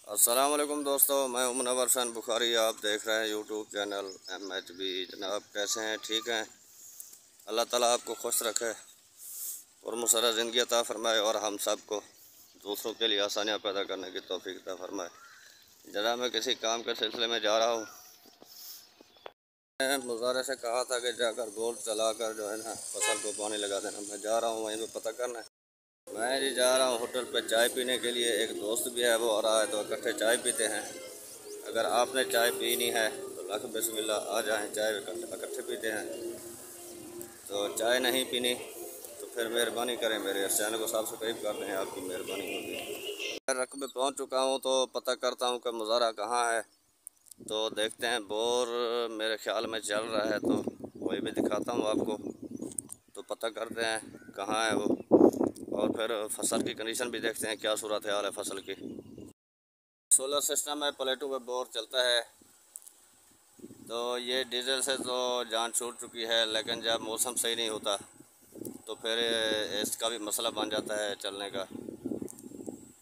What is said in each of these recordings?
अस्सलाम वालेकुम दोस्तों, मैं मुनव्वर हुसैन बुखारी। आप देख रहे हैं यूट्यूब चैनल MHB। जनाब कैसे हैं? ठीक हैं। अल्लाह ताला आपको खुश रखे और मुसर्रत ज़िंदगी अता फ़रमाए और हम सब को दूसरों के लिए आसानियाँ पैदा करने की तौफीक अता फ़रमाए। जनाब मैं किसी काम के सिलसिले में जा रहा हूँ। मैं मुज़ारे से कहा था कि जाकर बोर चला कर जो है ना फसल को पानी लगा देना। मैं जा रहा हूँ वहीं पर पता करना है। मैं जी जा रहा हूँ होटल पे चाय पीने के लिए। एक दोस्त भी है, वो आ रहा है तो इकट्ठे चाय पीते हैं। अगर आपने चाय पीनी है तो लाख बिस्मिल्लाह आ जाएं, चाय इकट्ठे पीते हैं। तो चाय नहीं पीनी तो फिर मेहरबानी करें, मेरे इस चैनल को सब्सक्राइब कर दें, आपकी मेहरबानी होगी। मैं रकबे पहुंच चुका हूं तो पता करता हूं कि मुज़ारा कहाँ है। तो देखते हैं, बोर मेरे ख्याल में चल रहा है तो वही भी दिखाता हूं आपको। तो पता करते हैं कहाँ है वो, और फिर फसल की कंडीशन भी देखते हैं क्या सूरत हाल है फसल की। सोलर सिस्टम है, प्लेटों पे बोर चलता है। तो ये डीजल से तो जान छूट चुकी है, लेकिन जब मौसम सही नहीं होता तो फिर इसका भी मसला बन जाता है चलने का।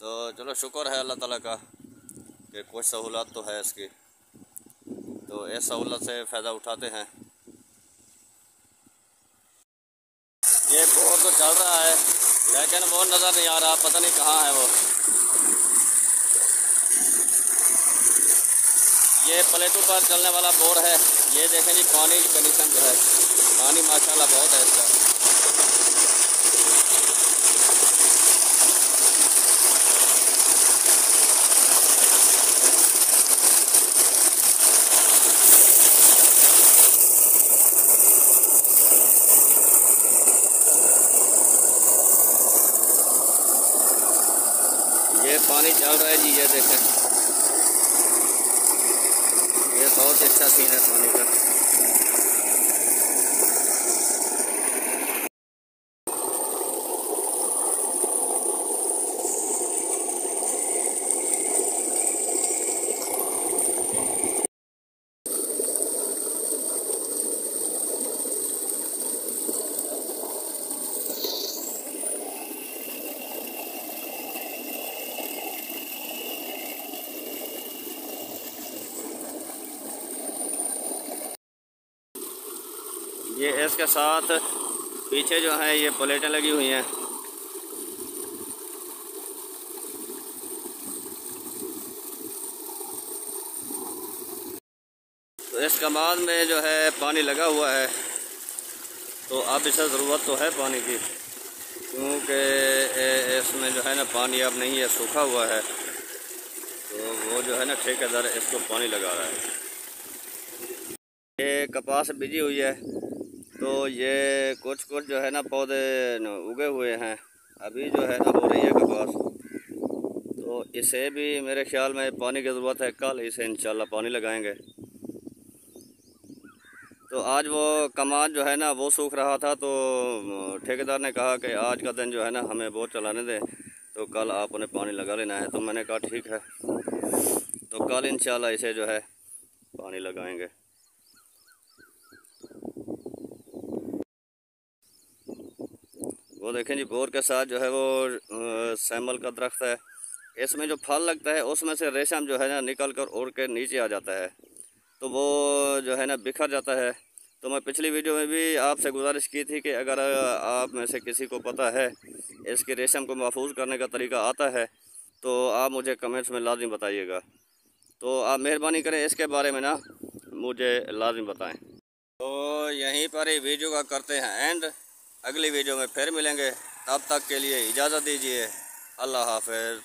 तो चलो शुक्र है अल्लाह ताला का कि कुछ सहूलत तो है इसकी, तो इस सहूलत से फ़ायदा उठाते हैं। ये बोर तो चल रहा है लेकिन वो नज़र नहीं आ रहा, पता नहीं कहाँ है वो। ये प्लेटों पर चलने वाला बोर है। ये देखें जी, पानी की कंडीशन जो है, पानी माशाल्लाह बहुत है इसका। ये पानी चल रहा है जी, ये देखें, ये बहुत अच्छा सीन है पानी का। ये इसके साथ पीछे जो है ये प्लेटें लगी हुई हैं। तो इस कमाद में जो है पानी लगा हुआ है, तो अब इसे ज़रूरत तो है पानी की, क्योंकि इसमें जो है ना पानी अब नहीं है, सूखा हुआ है। तो वो जो है ना ठेकेदार इसको पानी लगा रहा है। ये कपास बिजी हुई है, तो ये कुछ जो है ना पौधे उगे हुए हैं, अभी जो है ना हो रही है कपास। तो इसे भी मेरे ख्याल में पानी की ज़रूरत है, कल इसे इंशाल्लाह पानी लगाएंगे। तो आज वो कमान जो है ना वो सूख रहा था, तो ठेकेदार ने कहा कि आज का दिन जो है ना हमें बोर चलाने दें, तो कल आपने पानी लगा लेना है। तो मैंने कहा ठीक है, तो कल इंशाल्लाह इसे जो है पानी लगाएंगे। वो देखें जी, बोर के साथ जो है वो सैमल का दरख्त है। इसमें जो फल लगता है उसमें से रेशम जो है ना निकल कर उड़ के नीचे आ जाता है, तो वो जो है ना बिखर जाता है। तो मैं पिछली वीडियो में भी आपसे गुजारिश की थी कि अगर आप में से किसी को पता है, इसके रेशम को महफूज करने का तरीका आता है, तो आप मुझे कमेंट्स में लाजिम बताइएगा। तो आप मेहरबानी करें, इसके बारे में ना मुझे लाजिम बताएं। तो यहीं पर ही वीडियो का करते हैं एंड। अगली वीडियो में फिर मिलेंगे, तब तक के लिए इजाज़त दीजिए। अल्लाह हाफ़िज़।